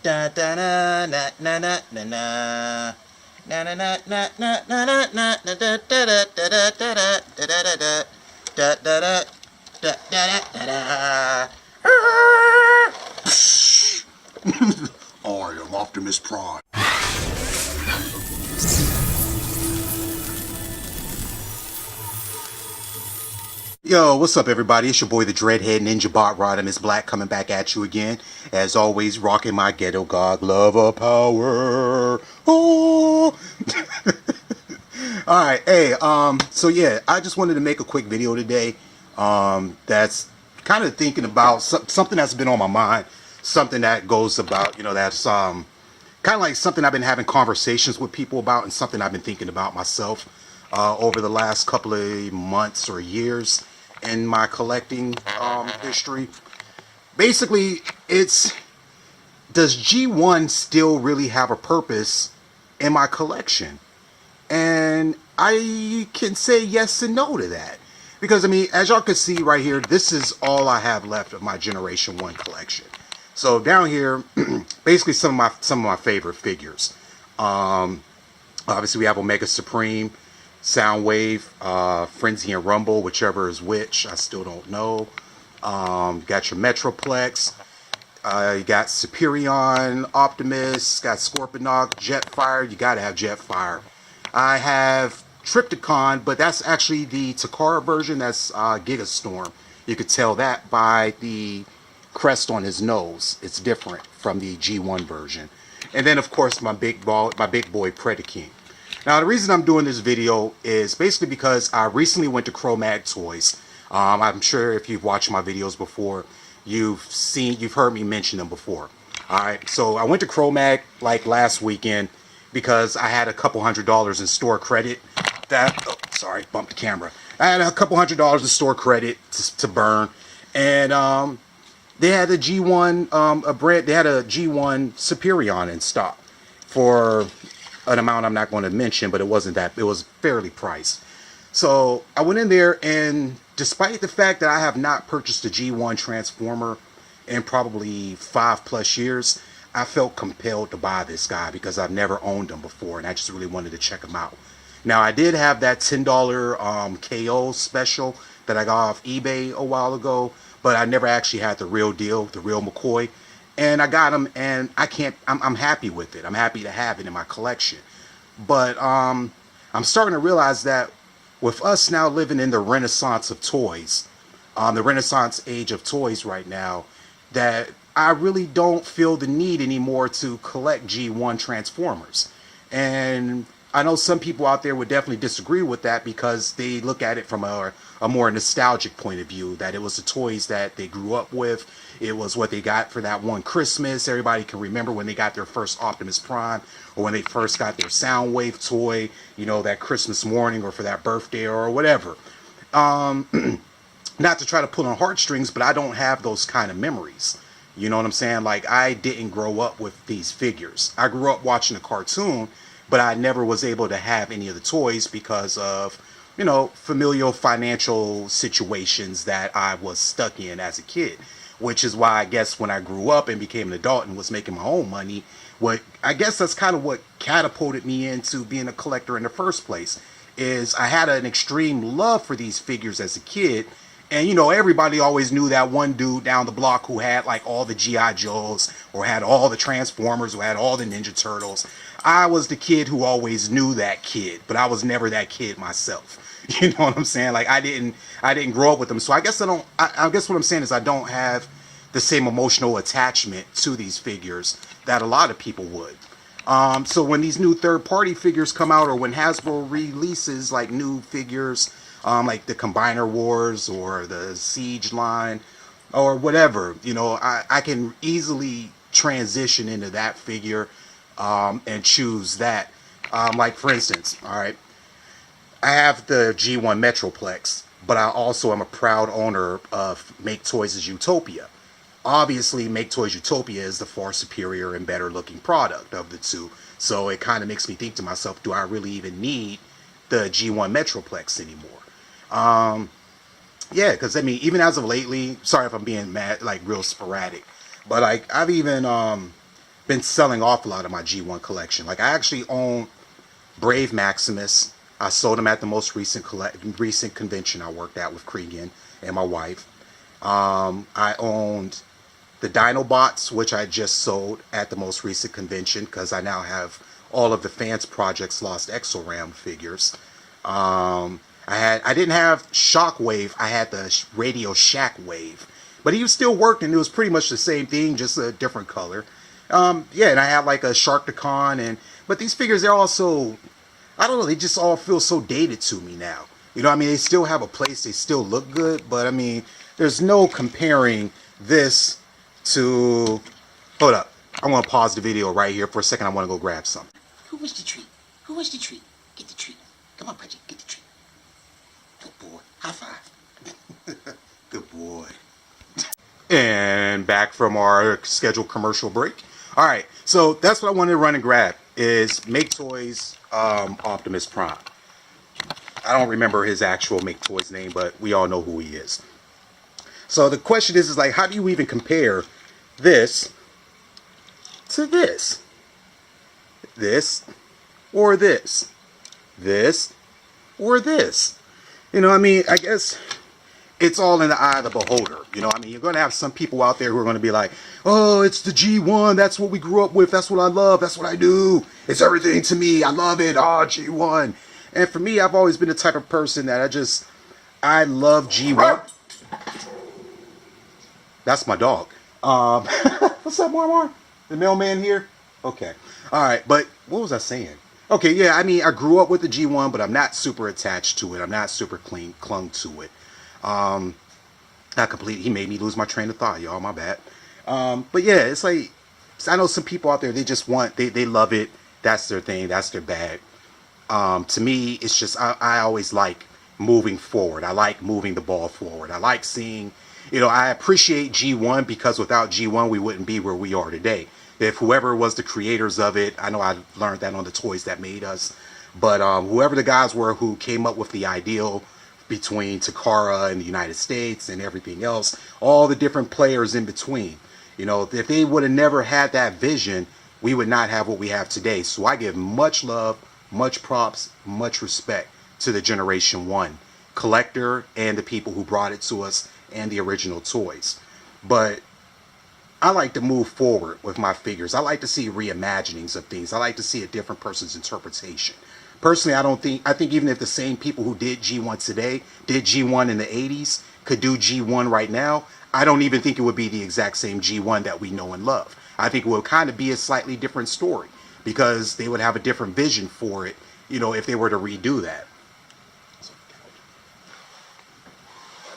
Da da na na na na na na. Na na na na na na na na da da da da da da da da da da da da da da da. I am Optimus Prime. Yo, what's up everybody? It's your boy the Dreadhead Ninja Bot Rodimus Black coming back at you again. As always, rocking my ghetto god lover power. Oh! Alright, hey, so yeah, I just wanted to make a quick video today. That's kind of thinking about something that's been on my mind. Something that goes about, that's kind of like something I've been having conversations with people about and something I've been thinking about myself over the last couple of months or years in my collecting history. Basically, does G1 still really have a purpose in my collection? And I can say yes and no to that. Because, I mean, as y'all can see right here, this is all I have left of my Generation 1 collection. So down here, basically some of my favorite figures. Obviously we have Omega Supreme, Soundwave, Frenzy and Rumble, whichever is which, I still don't know. You got your Metroplex, you got Superion, Optimus, got Scorponok, Jetfire. You gotta have Jetfire. I have Triptychon, but that's actually the Takara version. That's Gigastorm. You could tell that by the crest on his nose. It's different from the G1 version. And then of course my big boy Predaking. Now the reason I'm doing this video is basically because I recently went to Chromag Toys. I'm sure if you've watched my videos before, you've heard me mention them before. Alright, so I went to Chromag like last weekend because I had a couple $100s in store credit. Sorry, bumped the camera. I had a couple $100s in store credit to burn, and they had a G1 they had a G1 Superion in stock for an amount I'm not going to mention, but it was fairly priced. So I went in there, and despite the fact that I have not purchased a G1 Transformer in probably 5+ years, I felt compelled to buy this guy because I've never owned him before, and I just really wanted to check him out. Now I did have that $10 KO special that I got off eBay a while ago, but I never actually had the real deal, the real McCoy. And I got him, and I'm happy with it. I'm happy to have it in my collection. But I'm starting to realize that with us now living in the renaissance of toys, the renaissance age of toys right now, that I really don't feel the need anymore to collect G1 Transformers. And I know some people out there would definitely disagree with that because they look at it from a more nostalgic point of view, that it was the toys that they grew up with. It was what they got for that one Christmas. Everybody can remember when they got their first Optimus Prime, or when they first got their Soundwave toy, that Christmas morning, or for that birthday, or whatever. Not to try to pull on heartstrings, but I don't have those kind of memories. You know what I'm saying? Like, I didn't grow up with these figures. I grew up watching a cartoon, but I never was able to have any of the toys because of, familial financial situations that I was stuck in as a kid. Which is why I guess when I grew up and became an adult and was making my own money, I guess that's kind of what catapulted me into being a collector in the first place. Is I had an extreme love for these figures as a kid. And, everybody always knew that one dude down the block who had, like, all the G.I. Joes, or had all the Transformers, or had all the Ninja Turtles. I was the kid who always knew that kid, but I was never that kid myself. You know what I'm saying? Like, I didn't grow up with them. So I guess I guess what I'm saying is I don't have the same emotional attachment to these figures that a lot of people would. So when these new third-party figures come out, or when Hasbro releases, like, new figures, like the Combiner Wars or the Siege line or whatever, I can easily transition into that figure and choose that. Like, for instance, all right, I have the G1 Metroplex, but I also am a proud owner of Make Toys' Utopia. Obviously, Make Toys Utopia is the far superior and better looking product of the two, so it kind of makes me think to myself, do I really even need the G1 Metroplex anymore? Yeah, because I mean, even as of lately, sorry if I'm being mad, like real sporadic, but like I've even been been selling off a lot of my G1 collection. Like, I actually own Brave Maximus. I sold him at the most recent convention I worked at with Cregan and my wife. I owned the Dinobots, which I just sold at the most recent convention because I now have all of the Fans Projects Lost Exoram figures. I didn't have Shockwave. I had the Radio Shack Wave, but he still worked, and it was pretty much the same thing, just a different color. Yeah, and I had like a Sharkticon, but these figures, they're also, I don't know, they just all feel so dated to me now. You know what I mean? They still have a place, they still look good, but I mean, there's no comparing this to, hold up, I want to pause the video right here for a second. I want to go grab something. Who was the treat? Who was the treat? Get the treat. Come on, Pudgy, get the treat. Good boy. High five. Good boy. And back from our scheduled commercial break. All right, so that's what I wanted to run and grab, is Make Toys Optimus Prime. I don't remember his actual Make Toys name, but we all know who he is. So the question is like, how do you even compare this to this? This or this? This or this? You know what I mean? I guess it's all in the eye of the beholder. You know what I mean? You're going to have some people out there who are going to be like, oh, it's the G1. That's what we grew up with. That's what I love. That's what I do. It's everything to me. I love it. Oh, G1. And for me, I've always been the type of person that I love G1. That's my dog. What's up, Marmar? The mailman here? Okay. All right. But what was I saying? Okay, yeah, I mean, I grew up with the G1, but I'm not super attached to it. I'm not super clung to it. He made me lose my train of thought, y'all. My bad. But yeah, it's like, I know some people out there, they love it. That's their thing. That's their bag. To me, it's just, I always like moving forward. I like moving the ball forward. I like seeing, you know, I appreciate G1 because without G1, we wouldn't be where we are today. If whoever was the creators of it, I know I learned that on the Toys That Made Us, but whoever the guys were who came up with the ideal between Takara and the United States and everything else, all the different players in between, you know, if they would have never had that vision, we would not have what we have today. So I give much love, much props, much respect to the Generation 1 collector and the people who brought it to us and the original toys. But I like to move forward with my figures. I like to see reimaginings of things. I like to see a different person's interpretation. Personally, I think even if the same people who did G1 today did G1 in the 80s could do G1 right now, I don't even think it would be the exact same G1 that we know and love. I think it would kind of be a slightly different story because they would have a different vision for it, you know, if they were to redo that.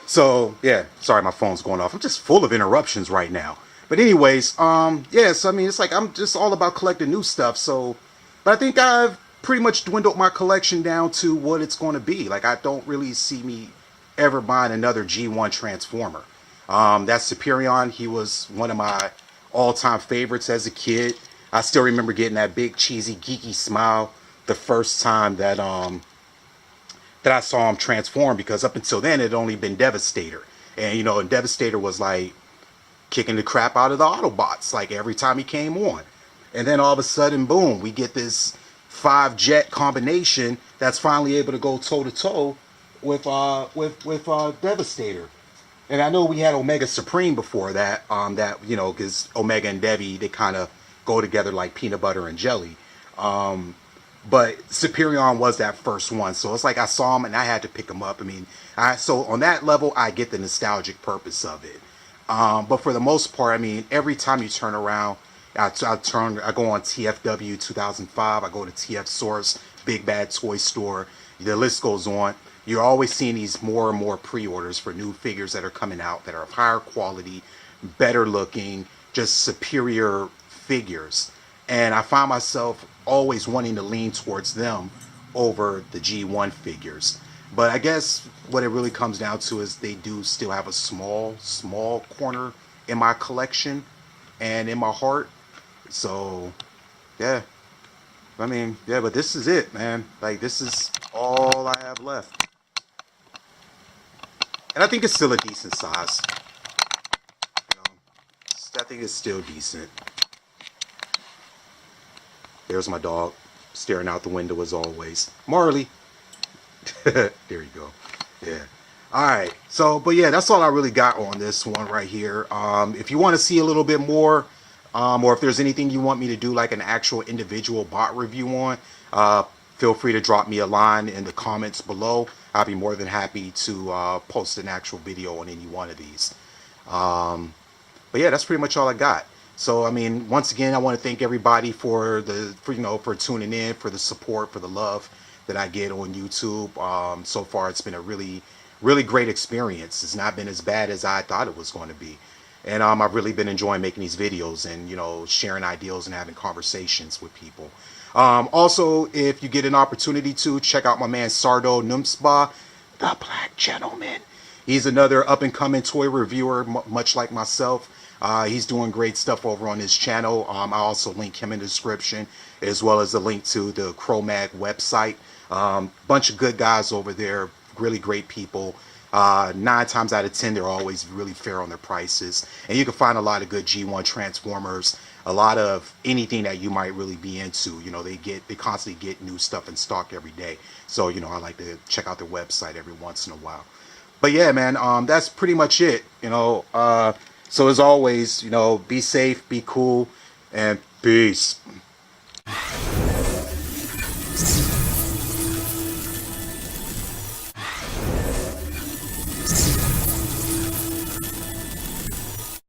So, yeah, sorry, my phone's going off. I'm just full of interruptions right now. But anyways, yeah, so I mean, it's like I'm just all about collecting new stuff. So, but I think I've pretty much dwindled my collection down to what it's going to be. Like, I don't really see me ever buying another G1 Transformer. That's Superion. He was one of my all-time favorites as a kid. I still remember getting that big, cheesy, geeky smile the first time that I saw him transform, because up until then, it had only been Devastator. And, you know, and Devastator was like kicking the crap out of the Autobots, like every time he came on. And then all of a sudden, boom, we get this 5-jet combination that's finally able to go toe-to-toe with Devastator. And I know we had Omega Supreme before that, that, you know, because Omega and Devi, they kind of go together like peanut butter and jelly. But Superion was that first one. So it's like I saw him and I had to pick him up. I mean, so on that level, I get the nostalgic purpose of it. But for the most part, I mean, every time you turn around, I go on TFW 2005, I go to TF Source, Big Bad Toy Store, the list goes on. You're always seeing these more and more pre-orders for new figures that are coming out that are of higher quality, better looking, just superior figures. And I find myself always wanting to lean towards them over the G1 figures. But I guess what it really comes down to is they do still have a small corner in my collection and in my heart. So, yeah. I mean, yeah, but this is it, man. Like, this is all I have left. And I think it's still a decent size. You know, I think it's still decent. There's my dog staring out the window as always. Marley. There you go. Yeah. Alright. So, but yeah, that's all I really got on this one right here. If you want to see a little bit more, or if there's anything you want me to do like an actual individual bot review on, feel free to drop me a line in the comments below. I'll be more than happy to post an actual video on any one of these. But yeah, that's pretty much all I got. So I mean, once again, I want to thank everybody for tuning in, for the support, for the love that I get on YouTube. So far, it's been a really great experience. It's not been as bad as I thought it was going to be. And I've really been enjoying making these videos and, you know, sharing ideas and having conversations with people. Also, if you get an opportunity to, check out my man Sardo Numspa, the Black Gentleman. He's another up-and-coming toy reviewer, much like myself. He's doing great stuff over on his channel. I also link him in the description, as well as a link to the Chromag website. Bunch of good guys over there, really great people. 9 times out of 10, they're always really fair on their prices. And you can find a lot of good G1 Transformers, a lot of anything that you might really be into. You know, they constantly get new stuff in stock every day. So, you know, I like to check out their website every once in a while. But yeah, man, that's pretty much it. You know, so as always, you know, be safe, be cool, and peace.